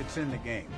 It's in the game.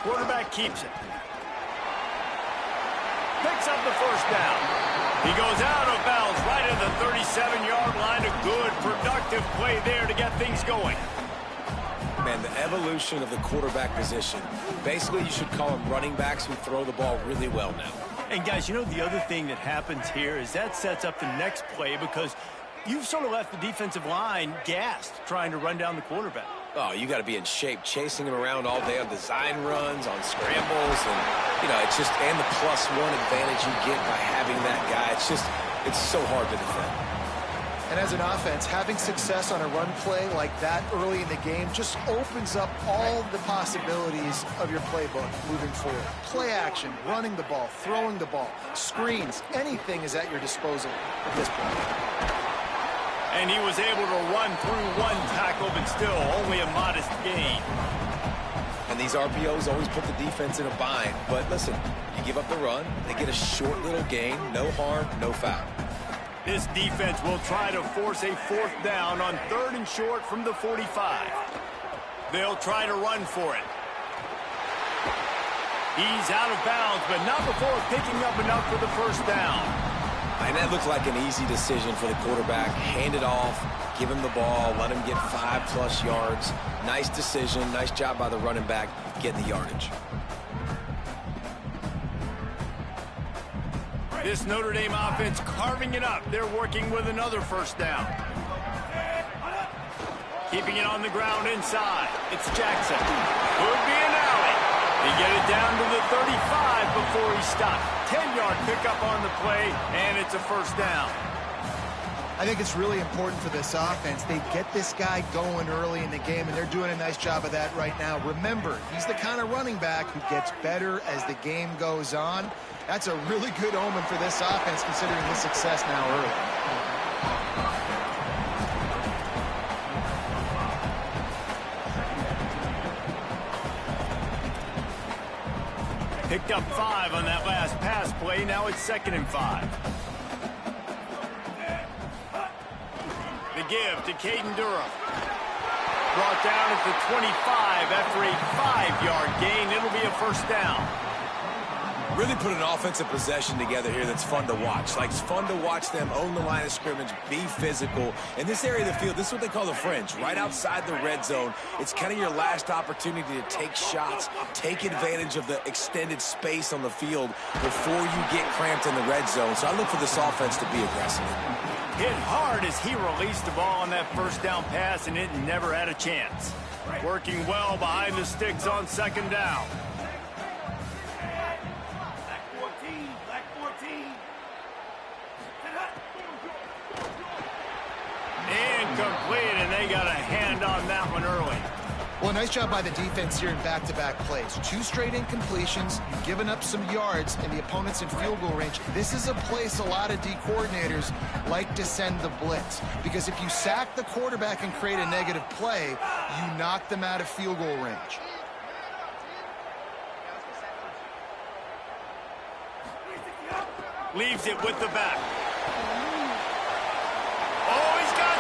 Quarterback keeps it. Picks up the first down. He goes out of bounds right at the 37-yard line. A good, productive play there to get things going. Man, the evolution of the quarterback position. Basically, you should call them running backs who throw the ball really well now. And, guys, you know the other thing that happens here is that sets up the next play because you've sort of left the defensive line gassed trying to run down the quarterback. Oh, you got to be in shape, chasing him around all day on design runs, on scrambles, and, you know, it's just, and the +1 advantage you get by having that guy. It's so hard to defend. And as an offense, having success on a run play like that early in the game just opens up all the possibilities of your playbook moving forward. Play action, running the ball, throwing the ball, screens, anything is at your disposal at this point. And he was able to run through one tackle, but still only a modest gain. And these RPOs always put the defense in a bind. But listen, you give up the run, they get a short little gain, no harm, no foul. This defense will try to force a 4th down on 3rd and short from the 45. They'll try to run for it. He's out of bounds, but not before picking up enough for the first down. And that looked like an easy decision for the quarterback. Hand it off, give him the ball, let him get 5+ yards. Nice decision, nice job by the running back getting the yardage. This Notre Dame offense carving it up. They're working with another first down. Keeping it on the ground inside. It's Jackson. Could be an alley. They get it down to the 35 before he stopped. 10-yard pickup on the play, and it's a first down. I think it's really important for this offense. They get this guy going early in the game, and they're doing a nice job of that right now. Remember, he's the kind of running back who gets better as the game goes on. That's a really good omen for this offense, considering his success now early. Picked up 5 on that last pass play. Now it's 2nd and 5. The give to Caden Durham. Brought down at the 25 after a 5-yard gain. It'll be a first down. Really put an offensive possession together here that's fun to watch. Like, it's fun to watch them own the line of scrimmage, be physical. In this area of the field, this is what they call the fringe, right outside the red zone. It's kind of your last opportunity to take shots, take advantage of the extended space on the field before you get cramped in the red zone. So I look for this offense to be aggressive. Hit hard as he released the ball on that first down pass, and it never had a chance. Working well behind the sticks on 2nd down. Well, nice job by the defense here in back-to-back plays. 2 straight incompletions, you've given up some yards, and the opponent's in field goal range. This is a place a lot of D coordinators like to send the blitz, because if you sack the quarterback and create a negative play, you knock them out of field goal range. Leaves it with the back. Oh, he's got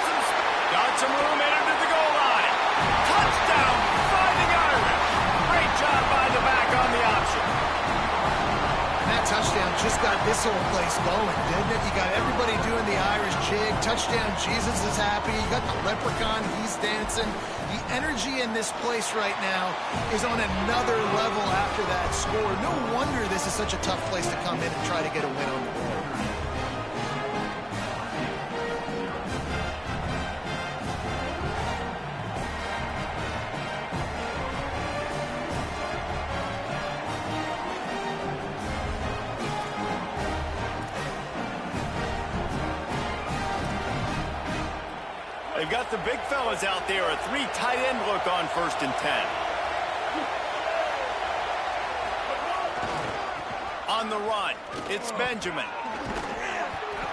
some room headed to the goal line. Touchdown, Fighting Irish. Great job by the back on the option. And that touchdown just got this whole place going, didn't it? You got everybody doing the Irish jig. Touchdown, Jesus is happy. You got the leprechaun, he's dancing. The energy in this place right now is on another level after that score. No wonder this is such a tough place to come in and try to get a win on the board. They've got the big fellas out there. A 3 tight end look on 1st and 10. On the run, it's Benjamin.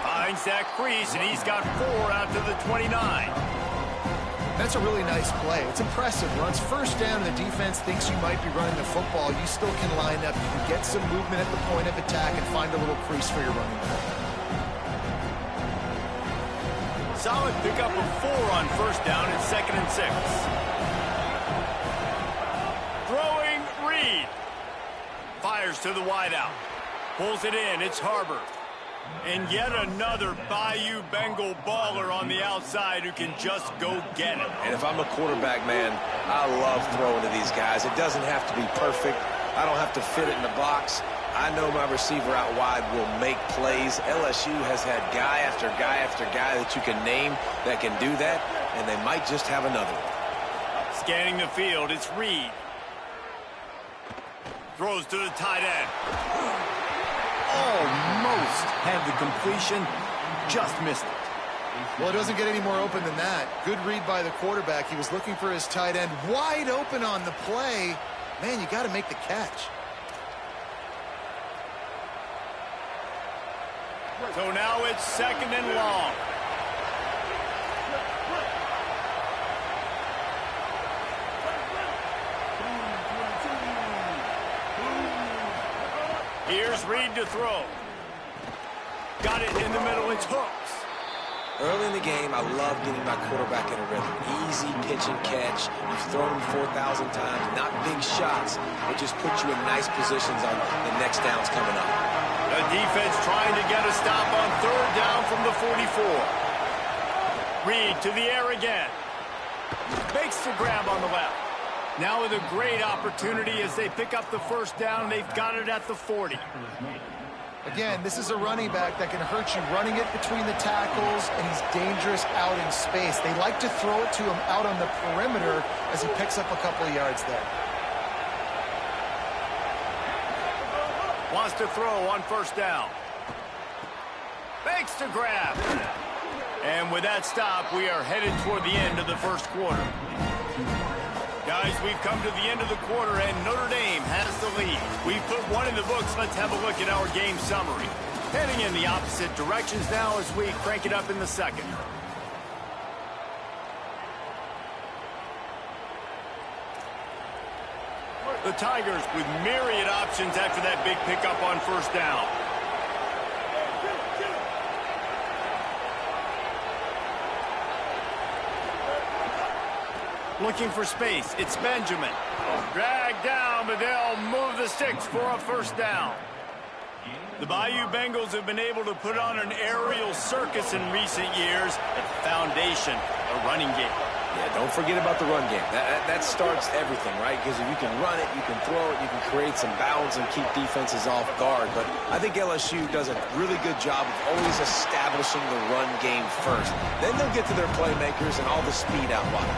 Finds that crease, and he's got 4 out to the 29. That's a really nice play. It's impressive. Runs 1st down, and the defense thinks you might be running the football. You still can line up. You can get some movement at the point of attack and find a little crease for your running back. Solid pickup of 4 on 1st down and 2nd and 6. Throwing, Reed. Fires to the wideout. Pulls it in, it's Harbor. And yet another Bayou Bengal baller on the outside who can just go get it. And if I'm a quarterback, man, I love throwing to these guys. It doesn't have to be perfect. I don't have to fit it in the box. I know my receiver out wide will make plays. LSU has had guy after guy after guy that you can name that can do that, and they might just have another one. Scanning the field, it's Reed. Throws to the tight end. Almost had the completion, just missed it. Well, it doesn't get any more open than that. Good read by the quarterback. He was looking for his tight end wide open on the play. Man, you got to make the catch. So now it's 2nd and long. Here's Reed to throw. Got it in the middle, it's Hooks. Early in the game, I love getting my quarterback in a rhythm. Easy pitch and catch. You've thrown him 4,000 times. Not big shots, but just put you in nice positions on the next downs coming up. The defense trying to get a stop on 3rd down from the 44. Reed to the air again. Makes the grab on the left. Now with a great opportunity as they pick up the 1st down. They've got it at the 40. Again, this is a running back that can hurt you running it between the tackles, and he's dangerous out in space. They like to throw it to him out on the perimeter as he picks up a couple of yards there. Wants to throw on 1st down. Makes the grab. And with that stop, we are headed toward the end of the 1st quarter. Guys, we've come to the end of the quarter, and Notre Dame has the lead. We've put one in the books. Let's have a look at our game summary. Heading in the opposite directions now as we crank it up in the 2nd. The Tigers with myriad options after that big pickup on 1st down. Looking for space. It's Benjamin. Dragged down, but they'll move the sticks for a 1st down. The Bayou Bengals have been able to put on an aerial circus in recent years. At the foundation, a running game. Yeah, don't forget about the run game. That starts everything, right? Because if you can run it, you can throw it, you can create some bounds and keep defenses off guard. But I think LSU does a really good job of always establishing the run game first. Then they'll get to their playmakers and all the speed out wide.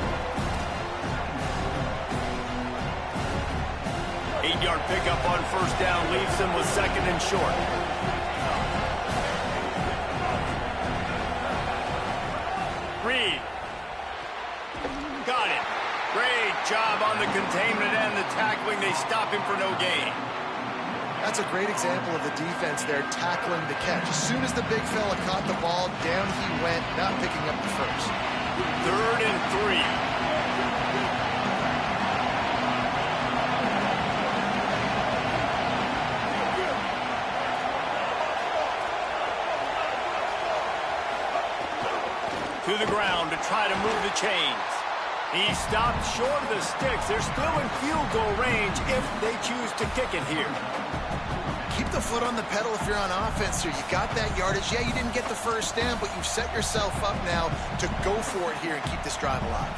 8-yard pickup on 1st down leaves them with 2nd and short. Reed. Got it. Great job on the containment and the tackling. They stop him for no gain. That's a great example of the defense there tackling the catch. As soon as the big fella caught the ball, down he went, not picking up the first. 3rd and 3. To the ground to try to move the chains. He stopped short of the sticks. They're still in field goal range if they choose to kick it here. Keep the foot on the pedal if you're on offense here. You got that yardage. Yeah, you didn't get the first down, but you've set yourself up now to go for it here and keep this drive alive.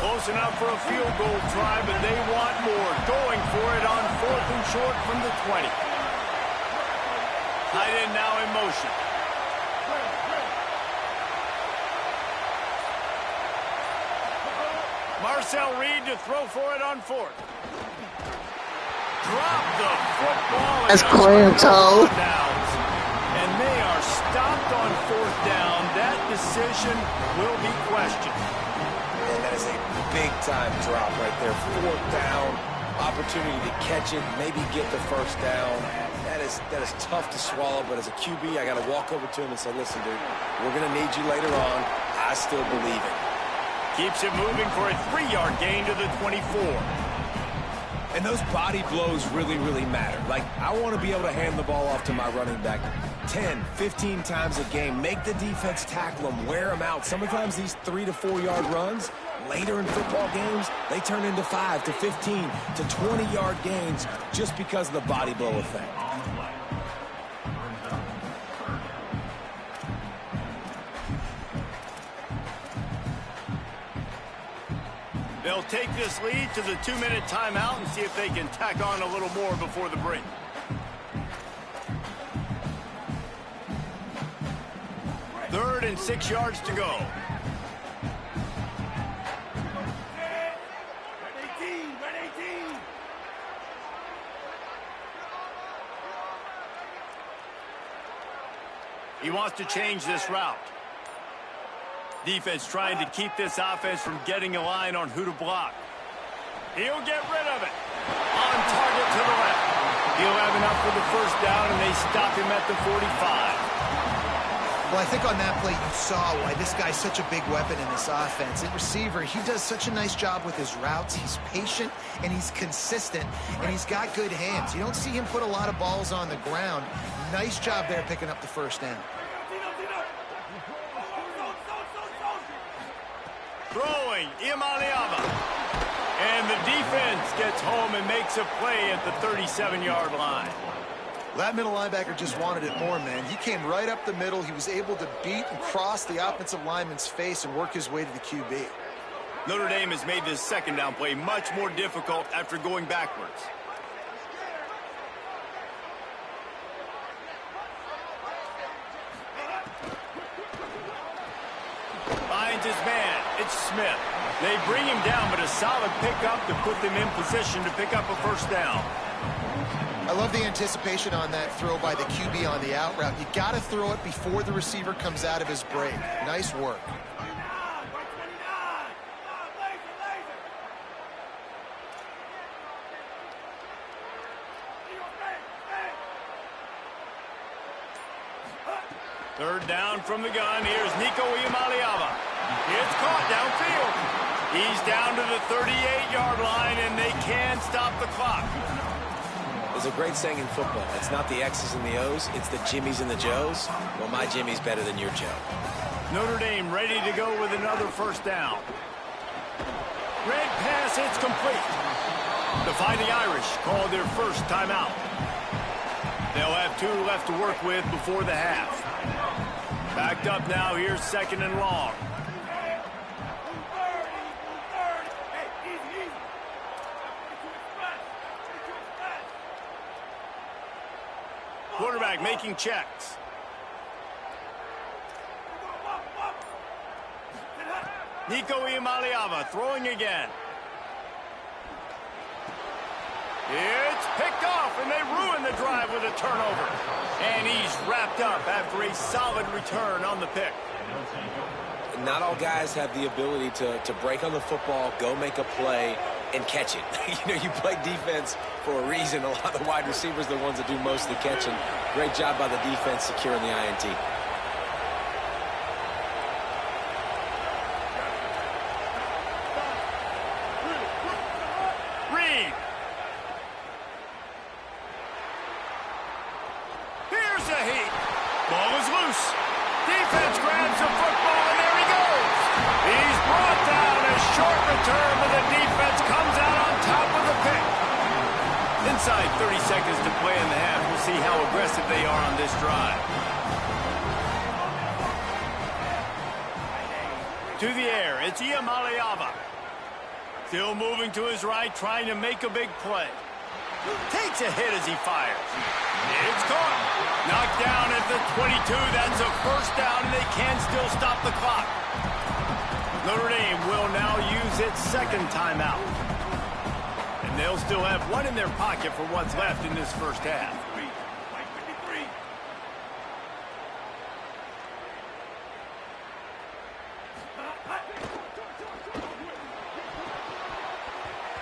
Close enough for a field goal try, but they want more. Going for it on 4th and short from the 20. Tight end now in motion. Marcel Reed to throw for it on 4th. Drop the football. That's clear, Toe. And they are stopped on 4th down. That decision will be questioned. And that is a big-time drop right there. 4th down, opportunity to catch it, maybe get the first down. That is tough to swallow, but as a QB, I got to walk over to him and say, listen, dude, we're going to need you later on. I still believe it. Keeps it moving for a 3-yard gain to the 24. And those body blows really, really matter. Like, I want to be able to hand the ball off to my running back 10, 15 times a game. Make the defense tackle them, wear them out. Sometimes these 3 to 4 yard runs, later in football games, they turn into 5 to 15 to 20-yard gains just because of the body blow effect. They'll take this lead to the 2-minute timeout and see if they can tack on a little more before the break. Third and 6 yards to go. He wants to change this route. Defense trying to keep this offense from getting a line on who to block. He'll get rid of it. On target to the left. He'll have enough for the first down, and they stop him at the 45. Well, I think on that play you saw why this guy's such a big weapon in this offense. At receiver, he does such a nice job with his routes. He's patient, and he's consistent, and he's got good hands. You don't see him put a lot of balls on the ground. Nice job there picking up the first down. Throwing, Imaliava. And the defense gets home and makes a play at the 37-yard line. That middle linebacker just wanted it more, man. He came right up the middle. He was able to beat and cross the offensive lineman's face and work his way to the QB. Notre Dame has made this second down play much more difficult after going backwards. Finds his man. It's Smith. They bring him down, but a solid pickup to put them in position to pick up a first down. I love the anticipation on that throw by the QB on the out route. You got to throw it before the receiver comes out of his break. Nice work. Third down from the gun. Here's Nico Iamaleava. It's caught downfield. He's down to the 38-yard line, and they can't stop the clock. There's a great saying in football. It's not the X's and the O's, it's the Jimmies and the Joes. Well, my Jimmy's better than your Joe. Notre Dame ready to go with another first down. Red pass, it's complete. The Fighting Irish called their first timeout. They'll have 2 left to work with before the half. Backed up now, here's second and long. Quarterback making checks. Nico Iamaleava throwing again. It's picked off, and they ruin the drive with a turnover. And he's wrapped up after a solid return on the pick. not all guys have the ability to break on the football, go make a play, and catch it. You play defense for a reason. A lot of the wide receivers are the ones that do most of the catching. Great job by the defense securing the INT. Reed. Here's a heat. Ball is loose. Defense grabs the football, and there he goes. He's brought down. A short return, but the defense comes out on top of the pick. Inside 30 seconds to play in the half. We'll see how aggressive they are on this drive. To the air, it's Iamaleava. Still moving to his right, trying to make a big play. Takes a hit as he fires. It's caught. Knocked down at the 22. That's a first down, and they can still stop the clock. Notre Dame will now use its second timeout. And they'll still have one in their pocket for what's left in this first half.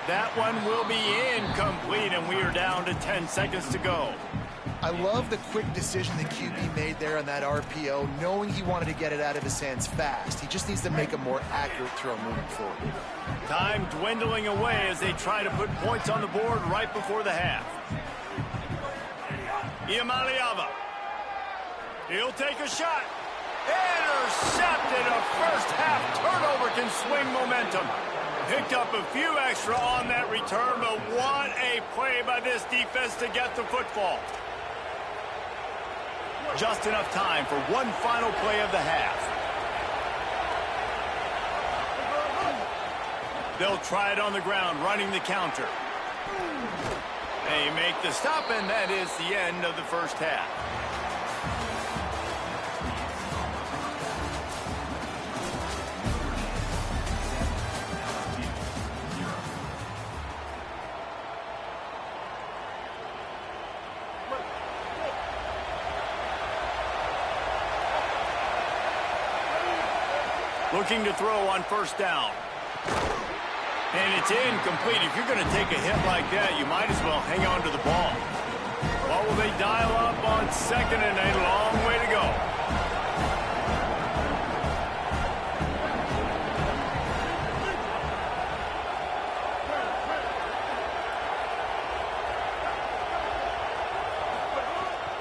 That one will be incomplete, and we are down to 10 seconds to go. I love the quick decision the QB made there on that RPO, knowing he wanted to get it out of his hands fast. He just needs to make a more accurate throw moving forward. Time dwindling away as they try to put points on the board right before the half. Iamaleava. He'll take a shot. Intercepted. A first half turnover can swing momentum. Picked up a few extra on that return, but what a play by this defense to get the football. Just enough time for one final play of the half. They'll try it on the ground, running the counter. They make the stop, and that is the end of the first half. Looking to throw on first down. And it's incomplete. If you're going to take a hit like that, you might as well hang on to the ball. What will they dial up on second and a long way to go?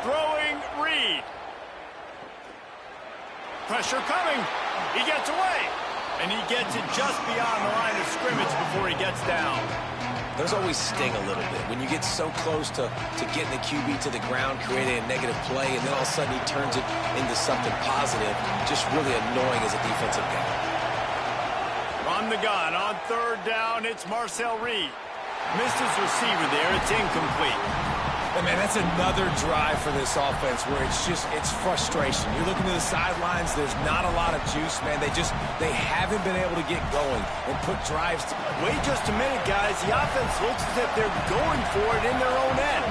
Throwing Reed. Pressure coming. He gets away, and he gets it just beyond the line of scrimmage before he gets down. Those always sting a little bit. When you get so close to getting the QB to the ground, creating a negative play, and then all of a sudden he turns it into something positive, just really annoying as a defensive guy. From the gun, on third down, it's Marcel Reed. Missed his receiver there. It's incomplete. And man, that's another drive for this offense where it's frustration. You're looking to the sidelines, there's not a lot of juice, man. They haven't been able to get going and put drives to. Wait just a minute, guys. The offense looks as if they're going for it in their own end.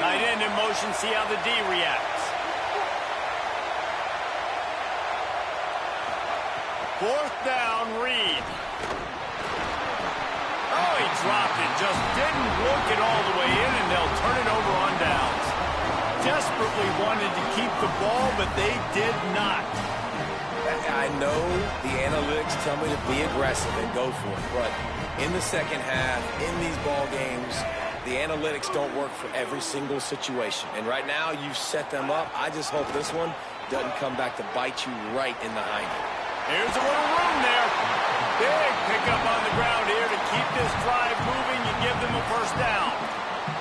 Tight end in motion, see how the D reacts. Fourth down, Reed. Oh, he dropped it. Just didn't look it all the way in, and they'll turn it over on downs. Desperately wanted to keep the ball, but they did not. I know the analytics tell me to be aggressive and go for it, but in the second half, in these ball games, the analytics don't work for every single situation. And right now, you've set them up. I just hope this one doesn't come back to bite you right in the hind end. Here's a little room there. Big pickup on the ground here to keep this drive moving. You give them a first down.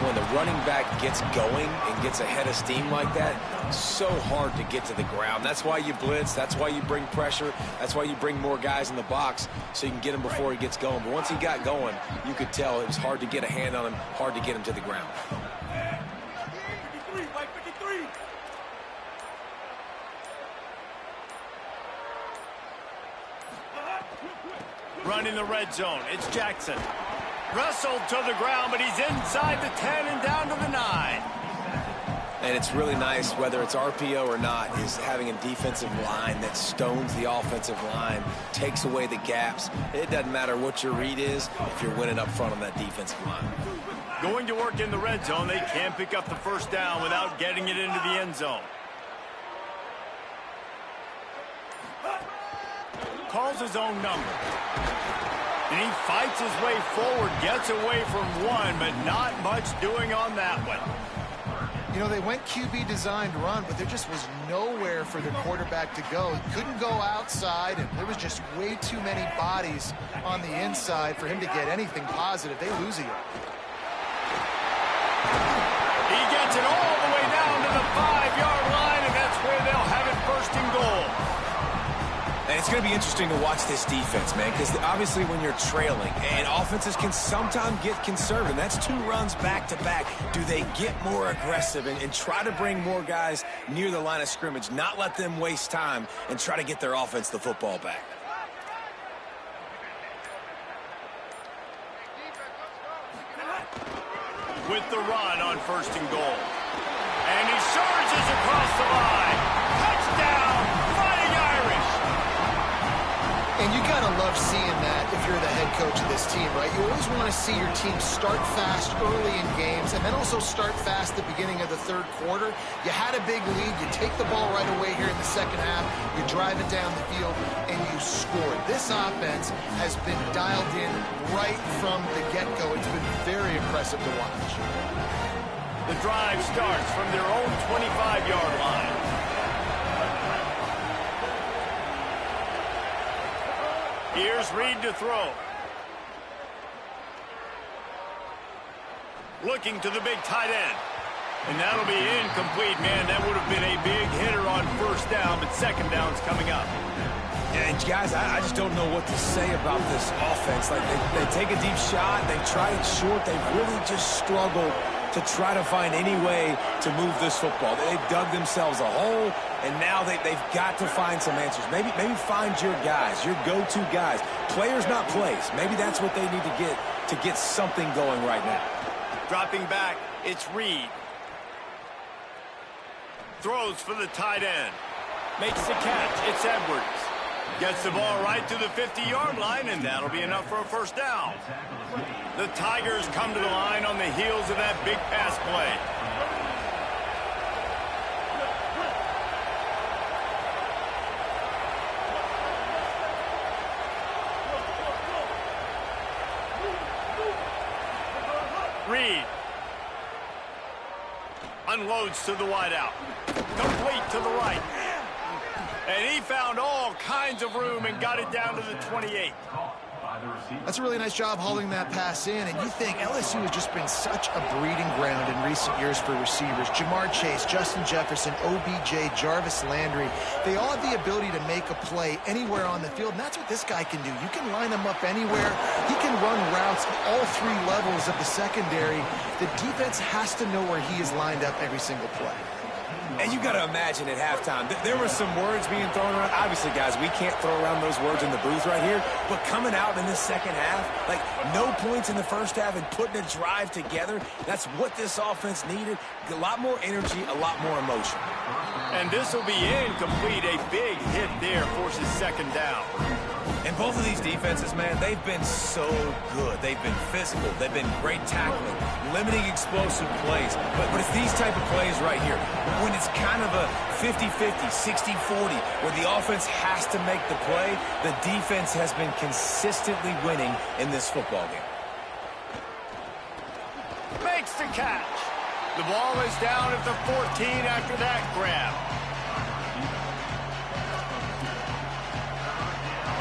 When the running back gets going and gets ahead of steam like that, so hard to get to the ground. That's why you blitz. That's why you bring pressure. That's why you bring more guys in the box so you can get him before he gets going. But once he got going, you could tell it was hard to get a hand on him, hard to get him to the ground. Running the red zone, it's Jackson. Wrestled to the ground, but he's inside the 10 and down to the 9. And it's really nice, whether it's RPO or not, is having a defensive line that stones the offensive line, takes away the gaps. It doesn't matter what your read is if you're winning up front on that defensive line. Going to work in the red zone, they can't pick up the first down without getting it into the end zone. Calls his own number. And he fights his way forward, gets away from one, but not much doing on that one. You know, they went QB designed run, but there just was nowhere for the quarterback to go. He couldn't go outside, and there was just way too many bodies on the inside for him to get anything positive. They lose a yard. He gets it all the way down to the 5-yard line, and that's where they'll have it first and goal. And it's going to be interesting to watch this defense, man, because obviously when you're trailing, and offenses can sometimes get conservative. That's 2 runs back-to-back. Do they get more aggressive and try to bring more guys near the line of scrimmage, not let them waste time, and try to get their offense the football back? With the run on first and goal. And he surges across the line. Touchdown, Fighting Irish. And you gotta love seeing that if you're the head coach of this team, right? You always want to see your team start fast early in games and then also start fast at the beginning of the third quarter. You had a big lead, you take the ball right away here in the second half, you drive it down the field, and you score. This offense has been dialed in right from the get-go. It's been very impressive to watch. The drive starts from their own 25-yard line. Here's Reed to throw. Looking to the big tight end. And that'll be incomplete, man. That would have been a big hitter on first down, but second down's coming up. And guys, I just don't know what to say about this offense. Like, they take a deep shot, they try it short, they really just struggle to try to find any way to move this football. They've dug themselves a hole, and now they've got to find some answers. Maybe find your guys, your go-to guys. Players, not plays. Maybe that's what they need to get something going right now. Dropping back, it's Reed. Throws for the tight end. Makes the catch, it's Edwards. Gets the ball right to the 50-yard line, and that'll be enough for a first down. The Tigers come to the line on the heels of that big pass play. Reed unloads to the wideout. Complete to the right. And he found all kinds of room and got it down to the 28. That's a really nice job hauling that pass in, and you think LSU has just been such a breeding ground in recent years for receivers. Jamar Chase, Justin Jefferson, OBJ, Jarvis Landry, they all have the ability to make a play anywhere on the field, and that's what this guy can do. You can line him up anywhere. He can run routes at all 3 levels of the secondary. The defense has to know where he is lined up every single play. And you got to imagine at halftime, there were some words being thrown around. Obviously, guys, we can't throw around those words in the booth right here. But coming out in the second half, like no points in the first half and putting a drive together, that's what this offense needed. A lot more energy, a lot more emotion. And this will be incomplete. A big hit there forces second down. And both of these defenses, man, they've been so good. They've been physical. They've been great tackling, limiting explosive plays. But it's these type of plays right here, when it's kind of a 50-50, 60-40, where the offense has to make the play, the defense has been consistently winning in this football game. Makes the catch. The ball is down at the 14 after that grab.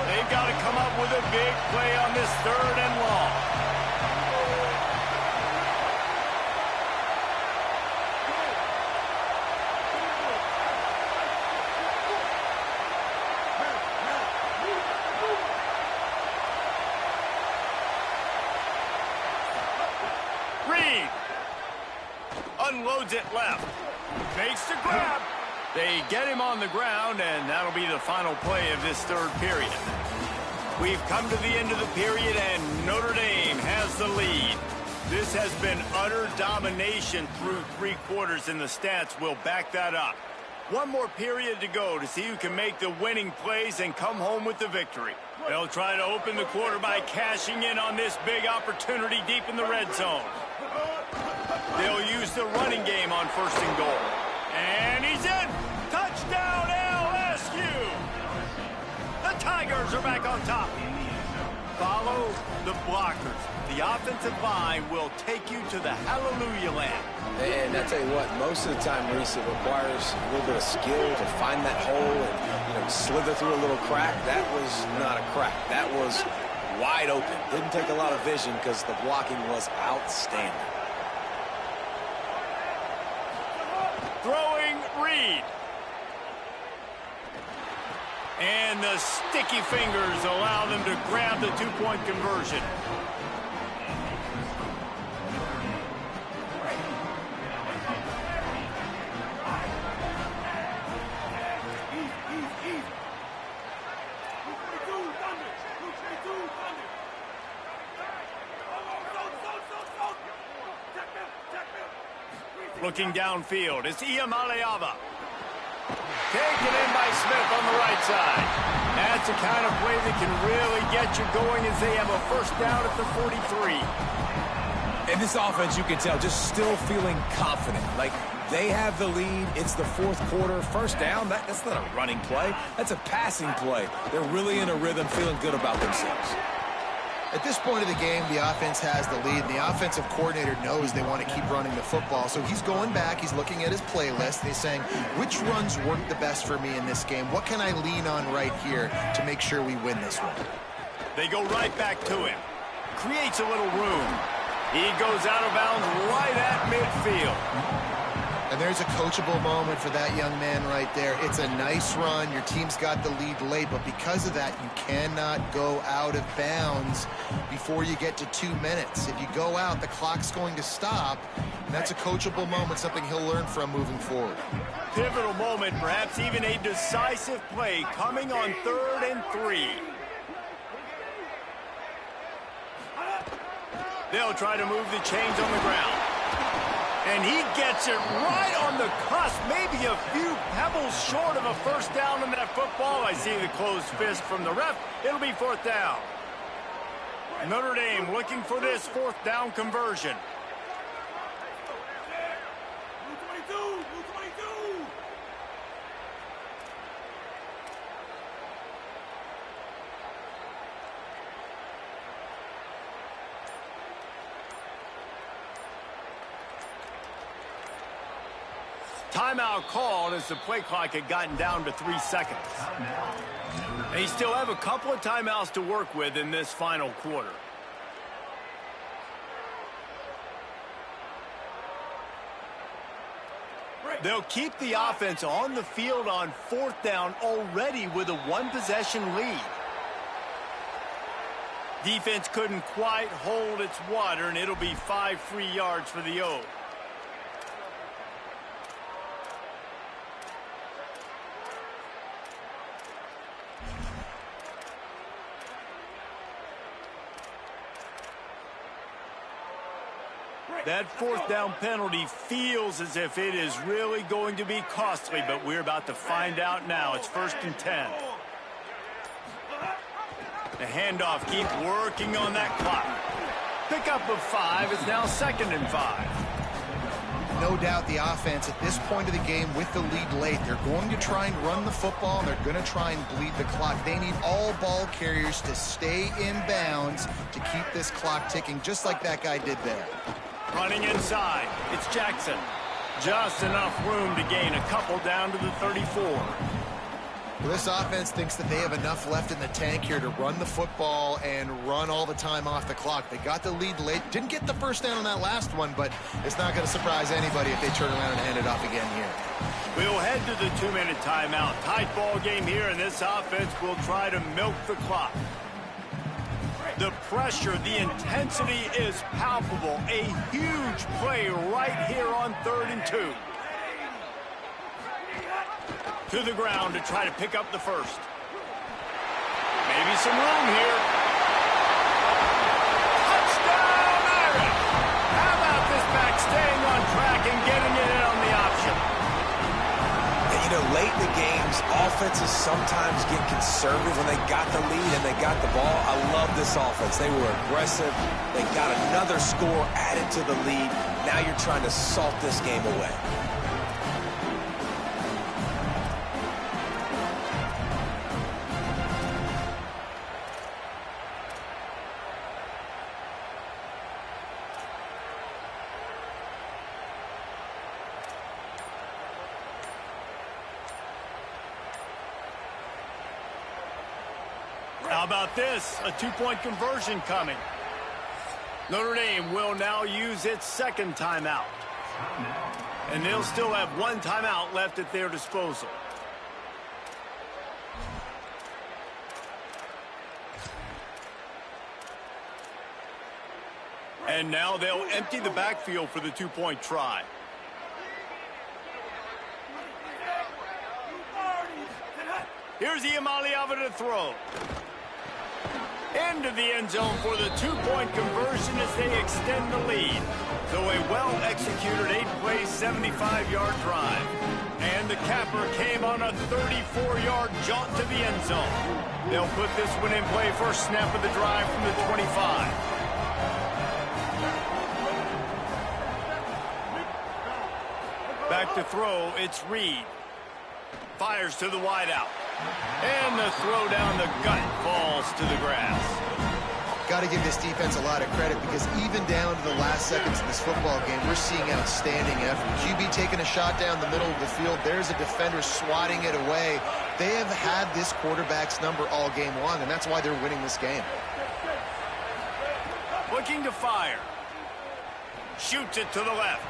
They've got to come up with a big play on this third and long. Reed unloads it left. Makes the grab. They get him on the ground, and that'll be the final play of this third period. We've come to the end of the period, and Notre Dame has the lead. This has been utter domination through 3 quarters, and the stats will back that up. One more period to go to see who can make the winning plays and come home with the victory. They'll try to open the quarter by cashing in on this big opportunity deep in the red zone. They'll use the running game on 1st and goal. And he's in! Touchdown, LSU! The Tigers are back on top. Follow the blockers. The offensive line will take you to the hallelujah land. And I tell you what, most of the time, Reese, it requires a little bit of skill to find that hole and, slither through a little crack. That was not a crack. That was wide open. Didn't take a lot of vision because the blocking was outstanding. Throwing Reed. And the sticky fingers allow them to grab the 2-point conversion. Looking downfield, it's Iamaleava. Taken in by Smith on the right side. That's the kind of play that can really get you going as they have a 1st down at the 43. And this offense, you can tell, just still feeling confident. Like, they have the lead. It's the 4th quarter. 1st down, that's not a running play. That's a passing play. They're really in a rhythm, feeling good about themselves. At this point of the game, the offense has the lead. The offensive coordinator knows they want to keep running the football. So he's going back. He's looking at his playlist. He's saying, which runs work the best for me in this game? What can I lean on right here to make sure we win this one? They go right back to him. Creates a little room. He goes out of bounds right at midfield. And there's a coachable moment for that young man right there. It's a nice run. Your team's got the lead late, but because of that, you cannot go out of bounds before you get to 2 minutes. If you go out, the clock's going to stop. And that's a coachable moment, something he'll learn from moving forward. Pivotal moment, perhaps even a decisive play coming on 3rd and 3. They'll try to move the chains on the ground. And he gets it right on the cusp, maybe a few pebbles short of a 1st down on that football. I see the closed fist from the ref. It'll be 4th down. Notre Dame looking for this 4th down conversion. Timeout called as the play clock had gotten down to 3 seconds. They still have a couple of timeouts to work with in this final quarter. They'll keep the offense on the field on 4th down already with a 1-possession lead. Defense couldn't quite hold its water, and it'll be 5 free yards for the O. That 4th down penalty feels as if it is really going to be costly, but we're about to find out now. It's 1st and 10. The handoff, keep working on that clock. Pickup of 5 is now 2nd and 5. No doubt the offense at this point of the game with the lead late, they're going to try and run the football, and they're going to try and bleed the clock. They need all ball carriers to stay in bounds to keep this clock ticking, just like that guy did there. Running inside, it's Jackson. Just enough room to gain a couple down to the 34. Well, this offense thinks that they have enough left in the tank here to run the football and run all the time off the clock. They got the lead late. Didn't get the 1st down on that last one, but it's not going to surprise anybody if they turn around and hand it off again here. We'll head to the 2-minute timeout. Tight ball game here, and this offense will try to milk the clock. The pressure, the intensity is palpable. A huge play right here on 3rd and 2. To the ground to try to pick up the 1st. Maybe some room here. Touchdown, Irish! the games, offenses sometimes get conservative when they got the lead and they got the ball. I love this offense. They were aggressive. They got another score added to the lead. Now you're trying to salt this game away. How about this? A two-point conversion coming. Notre Dame will now use its second timeout. And they'll still have one timeout left at their disposal. And now they'll empty the backfield for the two-point try. Here's Iamaleava to throw. Into the end zone for the two-point conversion as they extend the lead. So a well-executed 8-play, 75-yard drive. And the capper came on a 34-yard jaunt to the end zone. They'll put this one in play first snap of the drive from the 25. Back to throw, it's Reed. Fires to the wideout. And the throw down the gut falls to the grass. Got to give this defense a lot of credit because even down to the last seconds of this football game, we're seeing outstanding effort. QB taking a shot down the middle of the field. There's a defender swatting it away. They have had this quarterback's number all game long, and that's why they're winning this game. Looking to fire. Shoots it to the left.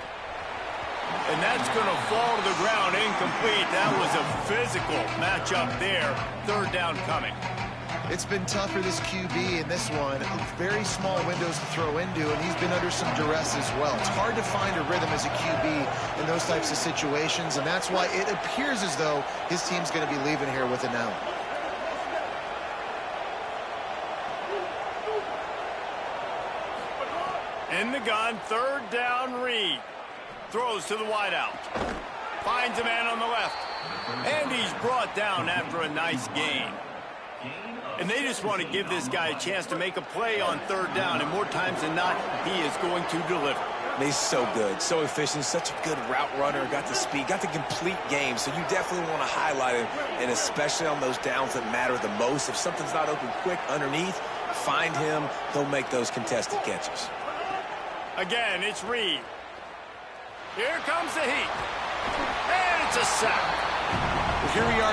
And that's going to fall to the ground incomplete. That was a physical matchup there. Third down coming. It's been tough for this QB in this one. Very small windows to throw into, and he's been under some duress as well. It's hard to find a rhythm as a QB in those types of situations, and that's why it appears as though his team's going to be leaving here with an out. In the gun, third down, Reed. Throws to the wideout. Finds a man on the left. And he's brought down after a nice gain. And they just want to give this guy a chance to make a play on third down. And more times than not, he is going to deliver. He's so good, so efficient, such a good route runner, got the speed, got the complete game. So you definitely want to highlight him, and especially on those downs that matter the most. If something's not open quick underneath, find him. He'll make those contested catches. Again, it's Reed. Here comes the heat. And it's a sack. Well, here we are.